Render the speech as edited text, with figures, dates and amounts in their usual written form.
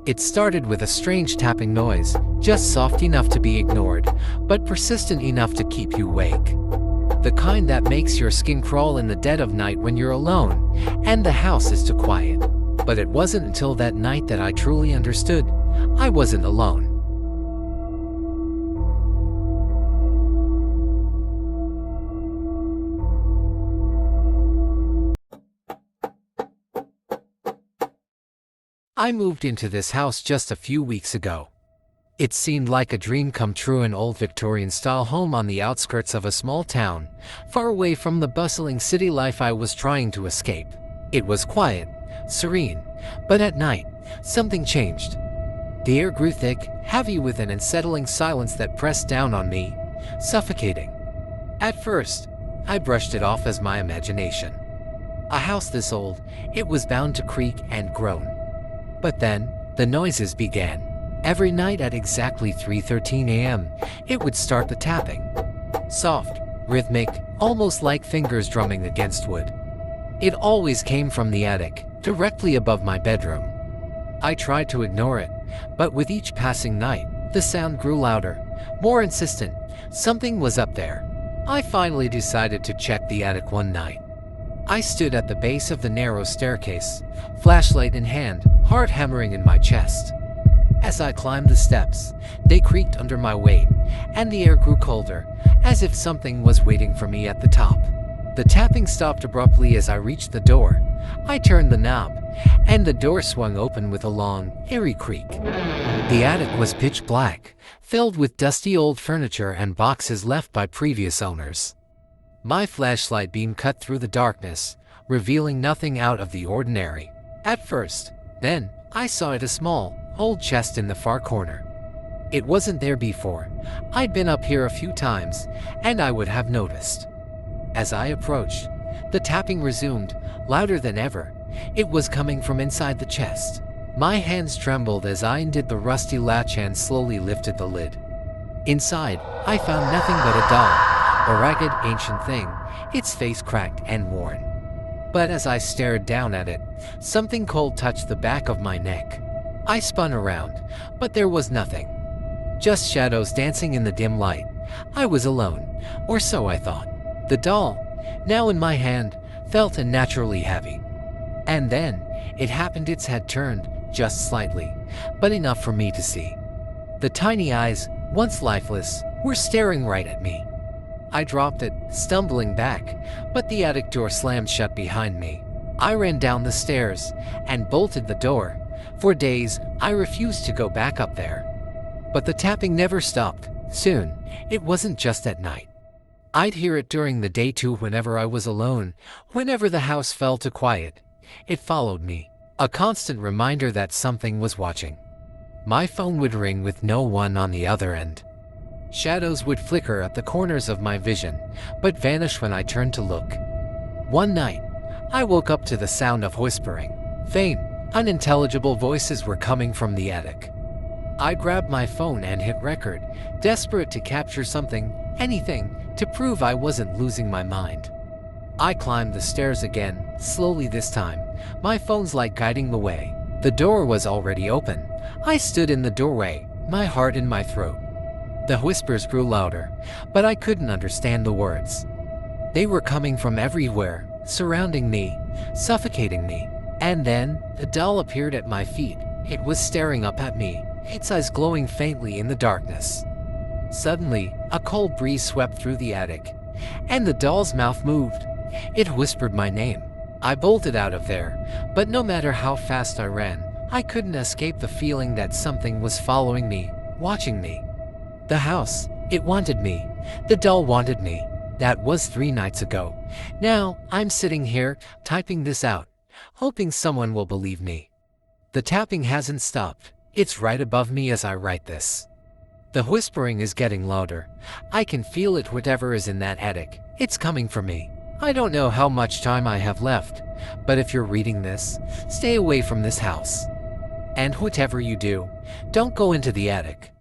It started with a strange tapping noise, just soft enough to be ignored, but persistent enough to keep you awake. The kind that makes your skin crawl in the dead of night when you're alone, and the house is too quiet. But it wasn't until that night that I truly understood. I wasn't alone. I moved into this house just a few weeks ago. It seemed like a dream come true, an old Victorian-style home on the outskirts of a small town, far away from the bustling city life I was trying to escape. It was quiet, serene, but at night, something changed. The air grew thick, heavy with an unsettling silence that pressed down on me, suffocating. At first, I brushed it off as my imagination. A house this old, it was bound to creak and groan. But then, the noises began. Every night at exactly 3:13 a.m., it would start the tapping. Soft, rhythmic, almost like fingers drumming against wood. It always came from the attic, directly above my bedroom. I tried to ignore it, but with each passing night, the sound grew louder, more insistent. Something was up there. I finally decided to check the attic one night. I stood at the base of the narrow staircase, flashlight in hand, heart hammering in my chest. As I climbed the steps, they creaked under my weight, and the air grew colder, as if something was waiting for me at the top. The tapping stopped abruptly as I reached the door. I turned the knob, and the door swung open with a long, eerie creak. The attic was pitch black, filled with dusty old furniture and boxes left by previous owners. My flashlight beam cut through the darkness, revealing nothing out of the ordinary. At first, then, I saw a small, old chest in the far corner. It wasn't there before. I'd been up here a few times, and I would have noticed. As I approached, the tapping resumed, louder than ever. It was coming from inside the chest. My hands trembled as I undid the rusty latch and slowly lifted the lid. Inside, I found nothing but a doll. A ragged, ancient thing, its face cracked and worn. But as I stared down at it, something cold touched the back of my neck. I spun around, but there was nothing. Just shadows dancing in the dim light. I was alone, or so I thought. The doll, now in my hand, felt unnaturally heavy. And then, it happened. Its head turned, just slightly, but enough for me to see. The tiny eyes, once lifeless, were staring right at me. I dropped it, stumbling back, but the attic door slammed shut behind me. I ran down the stairs and bolted the door. For days, I refused to go back up there. But the tapping never stopped. Soon, it wasn't just at night. I'd hear it during the day too, whenever I was alone, whenever the house fell to quiet. It followed me, a constant reminder that something was watching. My phone would ring with no one on the other end. Shadows would flicker at the corners of my vision, but vanish when I turned to look. One night, I woke up to the sound of whispering. Faint, unintelligible voices were coming from the attic. I grabbed my phone and hit record, desperate to capture something, anything, to prove I wasn't losing my mind. I climbed the stairs again, slowly this time, my phone's light guiding the way. The door was already open. I stood in the doorway, my heart in my throat. The whispers grew louder, but I couldn't understand the words. They were coming from everywhere, surrounding me, suffocating me. And then, the doll appeared at my feet. It was staring up at me, its eyes glowing faintly in the darkness. Suddenly, a cold breeze swept through the attic, and the doll's mouth moved. It whispered my name. I bolted out of there, but no matter how fast I ran, I couldn't escape the feeling that something was following me, watching me. The house, it wanted me. The doll wanted me. That was 3 nights ago. Now, I'm sitting here, typing this out, hoping someone will believe me. The tapping hasn't stopped. It's right above me as I write this. The whispering is getting louder. I can feel it. Whatever is in that attic, it's coming for me. I don't know how much time I have left, but if you're reading this, stay away from this house. And whatever you do, don't go into the attic.